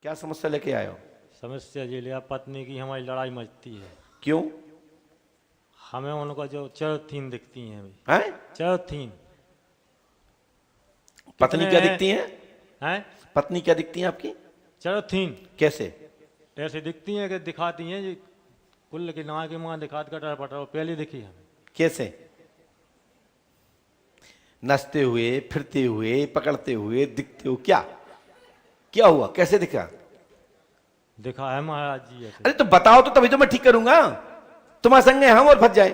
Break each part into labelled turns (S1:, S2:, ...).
S1: क्या समस्या लेके आए हो?
S2: समस्या ये लिया पत्नी की हमारी लड़ाई मचती है।
S1: क्यों?
S2: हमें उनका जो चरथीन दिखती हैं अभी।
S1: हैं?
S2: चरथीन
S1: पत्नी
S2: कितने
S1: क्या
S2: हैं?
S1: दिखती हैं?
S2: हैं?
S1: पत्नी क्या दिखती हैं आपकी?
S2: चरथीन
S1: कैसे?
S2: ऐसे दिखती हैं कि दिखाती हैं जी कुल के ना के माँ दिखात कटर पटर पहले दिखी हमें।
S1: कैसे? नचते हुए, फिरते हुए, पकड़ते हुए, दिखते हुए? क्या क्या हुआ? कैसे दिखा?
S2: दिखा है महाराज जी ऐसे।
S1: अरे तो बताओ तो तभी तो मैं ठीक करूंगा। तुम्हारे संगे हम और फंस जाए।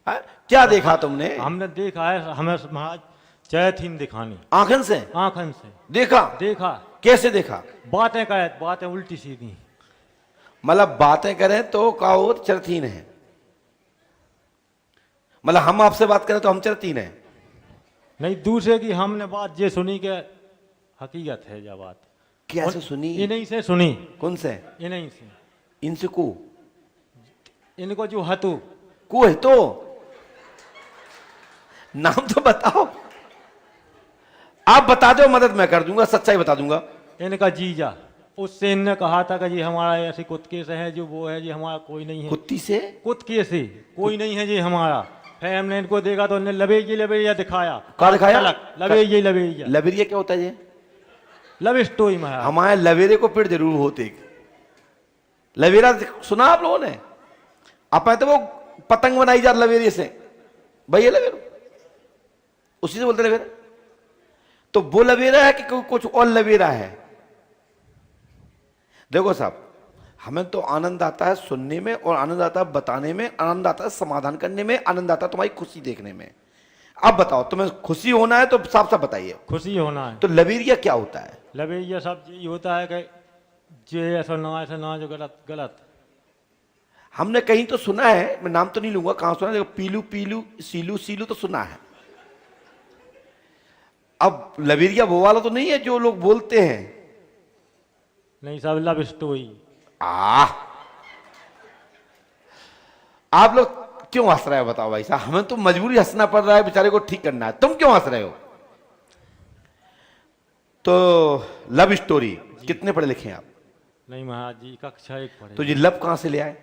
S1: हाँ? क्या देखा तुमने?
S2: हमने देखा है हमें महाराज चरथीन दिखानी
S1: आंखन से
S2: आंखन से
S1: देखा?
S2: देखा।
S1: कैसे देखा?
S2: बातें करे बातें उल्टी सीधी।
S1: मतलब बातें करें तो काओ चरतीन है। मतलब हम आपसे बात करें तो हम चरतीन है।
S2: नहीं दूसरे की हमने बात ये सुनी के हकीकत है यह बात।
S1: कैसे सुनी?
S2: इन्हीं से सुनी।
S1: कौन से?
S2: इन्हीं से।
S1: इनसे को?
S2: इनको जो हतु
S1: को है तो नाम तो बताओ। आप बता दो, मदद मैं कर दूंगा, सच्चाई बता दूंगा।
S2: इनका जीजा उससे इनने कहा था कि जी हमारा ऐसे कुत्के से है जो वो है जी हमारा कोई नहीं है।
S1: कुत्ती से?
S2: कुत्के से कोई नहीं है जी हमारा। फिर हमने इनको देखा तो इन्हें लबेरिया दिखाया।
S1: कहा दिखाया?
S2: लबेरिया
S1: लवेरिया क्या होता है ये?
S2: लव स्टोरी में
S1: हमारे लवेरे को पेड़ जरूर होते। लवेरा सुना आप लोगों ने? अपन तो वो पतंग बनाई जा लवेरे से, भैया लवेरा उसी से बोलते लवेरा। तो वो लवेरा है कि कुछ और लवेरा है? देखो साहब, हमें तो आनंद आता है सुनने में, और आनंद आता है बताने में, आनंद आता है समाधान करने में, आनंद आता है तुम्हारी खुशी देखने में। अब बताओ, तुम्हें खुशी होना है तो साफ साफ बताइए।
S2: खुशी होना है
S1: तो लवेरिया क्या होता है?
S2: लबेरिया सब यही होता है कि जे ऐसा ना जो गलत गलत।
S1: हमने कहीं तो सुना है, मैं नाम तो नहीं लूंगा, कहां सुना है, देखो पीलू पीलू सीलू सीलू तो सुना है। अब लवेरिया वो वाला तो नहीं है जो लोग बोलते हैं?
S2: नहीं सब लव स्टोरी।
S1: आप लोग क्यों हंस रहे हो बताओ भाई साहब? हमें तो मजबूरी हंसना पड़ रहा है, बेचारे को ठीक करना है। तुम क्यों हंस रहे हो? तो लव स्टोरी कितने पढ़े लिखे हैं आप?
S2: नहीं महाराज जी कक्षा एक पढ़े।
S1: तो ये लव कहां से ले आए?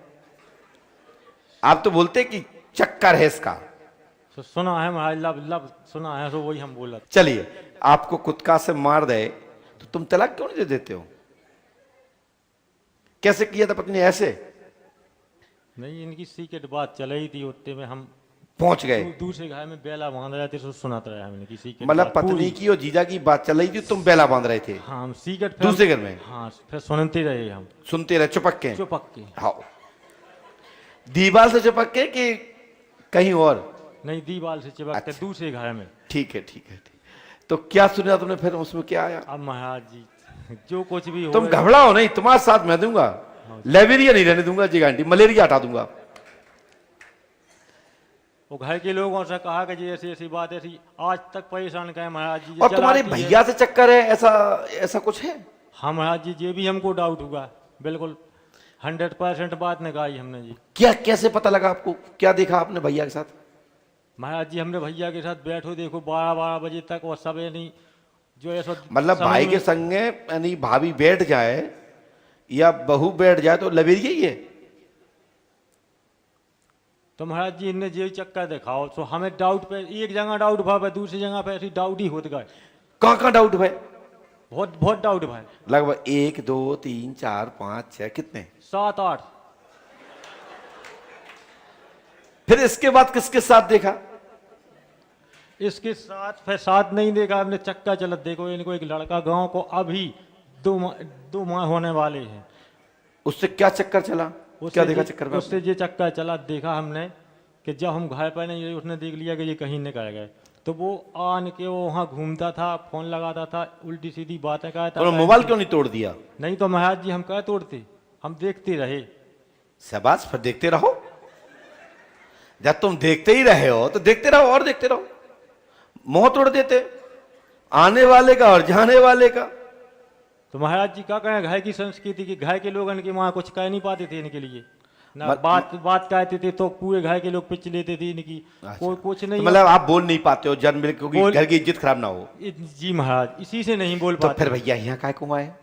S1: आप तो बोलते कि चक्कर है इसका।
S2: तो सुना है महाराज लव लव सुना है तो वही हम बोला।
S1: चलिए, आपको कुत्ता से मार दे तो तुम तलाक क्यों नहीं दे देते हो? कैसे किया था पत्नी? ऐसे
S2: नहीं इनकी सीक्रेट बात चल रही थी उतने में हम
S1: पहुंच गए।
S2: दूसरे घर में बेला बांध रहे थे तो सुनाते रहे हमने की सीक्रेट।
S1: मतलब पत्नी की और जीजा की बात चल रही थी, तुम बेला बांध रहे थे?
S2: हाँ हम सीक्रेट
S1: दूसरे घर में?
S2: हाँ फिर सुनते रहे हम।
S1: सुनते रहे चुपक के?
S2: चुपक के।
S1: हाँ, दीवार से चिपक के कि कहीं और?
S2: नहीं दीवार से चिपक के
S1: अच्छा।
S2: दूसरे घर में।
S1: ठीक है ठीक है ठीक। तो क्या सुना तुमने फिर? उसमें क्या आया?
S2: अब महाराज जी जो कुछ भी हो
S1: तुम घबराओ नहीं, तुम्हारे साथ मैं दूंगा। लेवेरिया नहीं रहने दूंगा जी, गांधी मलेरिया हटा दूंगा।
S2: वो घर के लोगों से कहा कि जी ऐसी ऐसी बात ऐसी आज तक परेशान करें महाराज जी।
S1: और तुम्हारे भैया से चक्कर है? ऐसा ऐसा कुछ है?
S2: हाँ महाराज जी ये भी हमको डाउट हुआ। बिल्कुल 100% बात निकाली हमने जी।
S1: क्या कैसे पता लगा आपको? क्या देखा आपने भैया के साथ?
S2: महाराज जी हमने भैया के साथ बैठो देखो 12 बजे तक और सब नहीं जो ऐसा
S1: मतलब भाई के संगे यानी भाभी बैठ जाए या बहू बैठ जाए तो लवेरिया ही है?
S2: तो महाराज जी इनने ये चक्कर दिखाओ तो हमें डाउट पे एक जगह डाउट भाई दूसरी जगह पे ऐसी डाउट ही होत गए।
S1: कहाँ कहाँ डाउट भाई?
S2: बहुत बहुत डाउट भाई।
S1: लगभग 1 2 3 4 5 6 कितने?
S2: 7 8।
S1: फिर इसके बाद किसके साथ देखा?
S2: इसके साथ फिर साथ नहीं देखा हमने चक्का चलत देखो इनको एक लड़का गांव को अभी 2 माह होने वाले हैं।
S1: उससे क्या चक्कर चला? क्या देखा चक्कर में?
S2: उससे ये चक्का चला देखा हमने कि जब हम घर पर नहीं उसने देख लिया कि ये कहीं निकल गए तो वो आन के वो वहाँ घूमता था फोन लगाता था उल्टी सीधी बातें करता था।
S1: मोबाइल क्यों नहीं तोड़ दिया?
S2: नहीं तो महाराज जी हम क्या तोड़ते, हम देखते रहे।
S1: शाबाश, फिर देखते रहो। जब तुम देखते ही रहे हो तो देखते रहो और देखते रहो। मुंह तोड़ देते आने वाले का और जाने वाले का।
S2: तो महाराज जी क्या कहें घर की संस्कृति की घर के लोग इनकी वहाँ कुछ कह नहीं पाते थे इनके लिए। ना बात बात कहते थे तो पूरे घर के लोग पिच लेते थे इनकी। कोई कुछ नहीं।
S1: तो मतलब आप बोल नहीं पाते हो जन्म में, क्योंकि
S2: बोल-
S1: घर की इज्जत खराब ना हो।
S2: जी महाराज, इसी से नहीं बोल
S1: तो
S2: पाते।
S1: फिर भैया यहाँ काय को आए?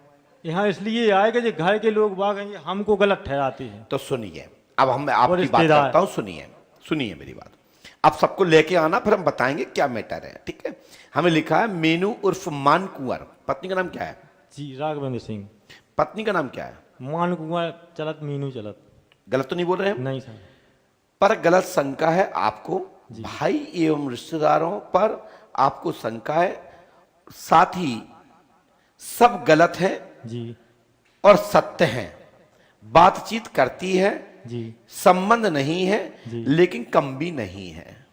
S2: यहाँ इसलिए आए कि जो घर के लोग बाग हैं, ये हमको गलत ठहराते हैं।
S1: तो सुनिए, अब हम आपकी बात
S2: रिश्तेदार।
S1: करता हूँ, सुनिए सुनिए मेरी बात। अब सबको लेके आना, फिर हम बताएंगे क्या मैटर है, ठीक है? हमें लिखा है मीनू उर्फ मान कुंवर। पत्नी का नाम क्या है?
S2: जी राघवेंद्र सिंह।
S1: पत्नी का नाम क्या है?
S2: मान कुंवर चलत मीनू चलत।
S1: गलत तो नहीं बोल रहे हैं?
S2: नहीं सर।
S1: पर गलत शंका है आपको, भाई एवं रिश्तेदारों पर आपको शंका है, साथ ही सब गलत है
S2: जी
S1: और सत्य है, बातचीत करती है,
S2: जी
S1: संबंध नहीं है
S2: जी।
S1: लेकिन कम भी नहीं है।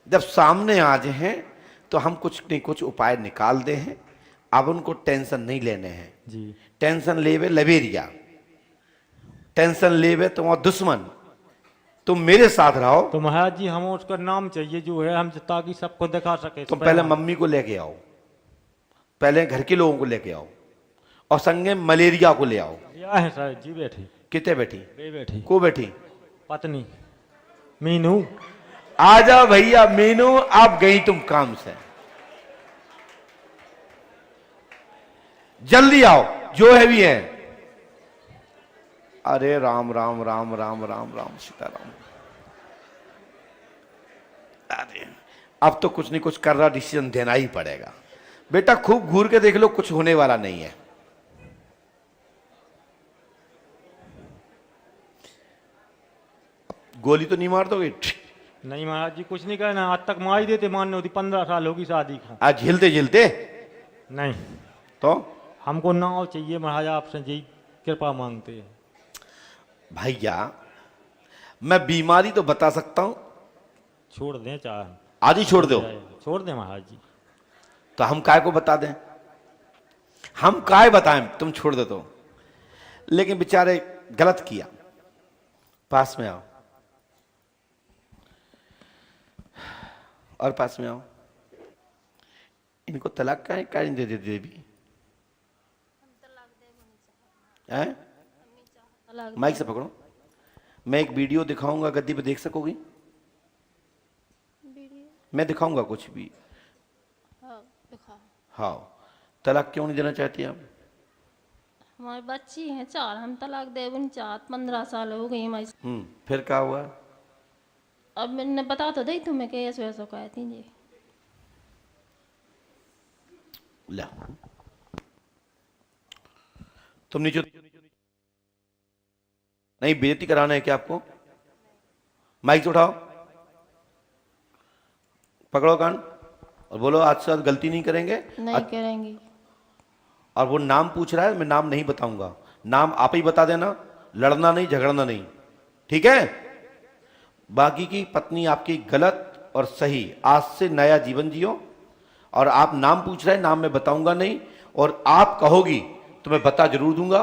S1: जब सामने आ जाए हैं तो हम कुछ नहीं कुछ उपाय निकाल दे हैं। अब उनको टेंशन नहीं लेने हैं।
S2: जी
S1: टेंशन लेवे लवेरिया, टेंशन लेवे तुम्हारा दुश्मन, तुम मेरे साथ रहो।
S2: तो महाराज जी हमें उसका नाम चाहिए जो है, हम ताकि सबको दिखा सके।
S1: तुम पहले मम्मी को लेके आओ, पहले घर के लोगों को लेके आओ और संगे मलेरिया को ले आओ।
S2: या है सर जी बैठी।
S1: कितने बेटी?
S2: बे बैठी।
S1: को बेटी?
S2: पत्नी मीनू।
S1: आ जाओ भैया मीनू, आप गई तुम काम से, जल्दी आओ, जो है भी है। अरे राम राम राम राम राम राम सीताराम। अरे अब तो कुछ नहीं कुछ कर रहा, डिसीजन देना ही पड़ेगा। बेटा खूब घूर के देख लो, कुछ होने वाला नहीं है। गोली तो नहीं मार दोगे?
S2: नहीं महाराज जी कुछ नहीं करना, आज तक मार ही देते, मानने होती 15 साल होगी शादी का।
S1: आज झिलते झिलते
S2: नहीं
S1: तो
S2: हमको नाव चाहिए महाराज, आपसे जी कृपा मांगते हैं।
S1: भैया मैं बीमारी तो बता सकता हूं,
S2: छोड़ दें चाहे।
S1: आज ही छोड़ दो।
S2: छोड़ दें महाराज जी।
S1: तो हम काय को बता दें? हम काय बताएं तुम छोड़ दो तो? लेकिन बेचारे गलत किया। पास में आओ और पास में आओ। इनको तलाक का है, काय नहीं दे देते भी हैं? माइक से पकड़ो, मैं एक वीडियो दिखाऊंगा, गद्दी पे देख सकोगी? मैं दिखाऊंगा कुछ भी। हाँ, तलाक क्यों नहीं देना चाहती आप?
S3: हमारी बच्ची है 4, हम तलाक दे भी नहीं चाहत, 15 साल हो गई हमारी।
S1: फिर क्या हुआ?
S3: अब मैंने बता तो दी तुम्हें कि ऐसे वैसे कहती जी।
S1: ला तुम नीचे नहीं, बेइज्जती कराना है क्या आपको? माइक से उठाओ, पकड़ो कान और बोलो आज से गलती नहीं करेंगे।
S3: नहीं करेंगी।
S1: और वो नाम पूछ रहा है, मैं नाम नहीं बताऊंगा, नाम आप ही बता देना, लड़ना नहीं झगड़ना नहीं, ठीक है? बाकी की पत्नी आपकी गलत और सही, आज से नया जीवन जियो। और आप नाम पूछ रहे हैं, नाम मैं बताऊंगा नहीं, और आप कहोगी तो मैं बता जरूर दूंगा।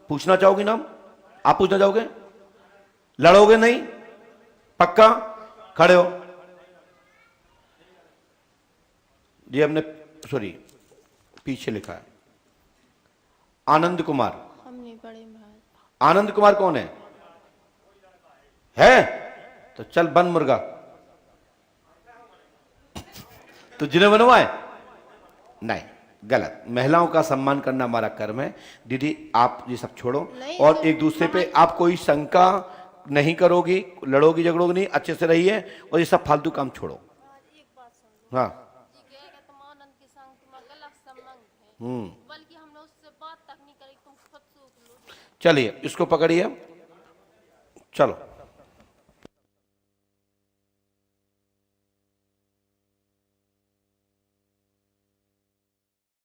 S1: पूछना चाहोगी नाम? आप पूछना चाहोगे? लड़ोगे नहीं? पक्का? खड़े हो। ये हमने सॉरी पीछे लिखा है आनंद कुमार।
S3: हम नहीं पढ़े महाराज।
S1: आनंद कुमार कौन है? है तो चल बन मुर्गा। तो जिन्हें बनवाए? नहीं, गलत। महिलाओं का सम्मान करना हमारा कर्म है। दीदी आप ये सब छोड़ो और एक दूसरे पे आप कोई शंका नहीं करोगी, लड़ोगी झगड़ोगे नहीं, अच्छे से रहिए और ये सब फालतू काम छोड़ो। हाँ
S3: बल्कि हमने उससे बात तक नहीं करी, तुम खुद सोच लो।
S1: चलिए इसको पकड़िए, चलो।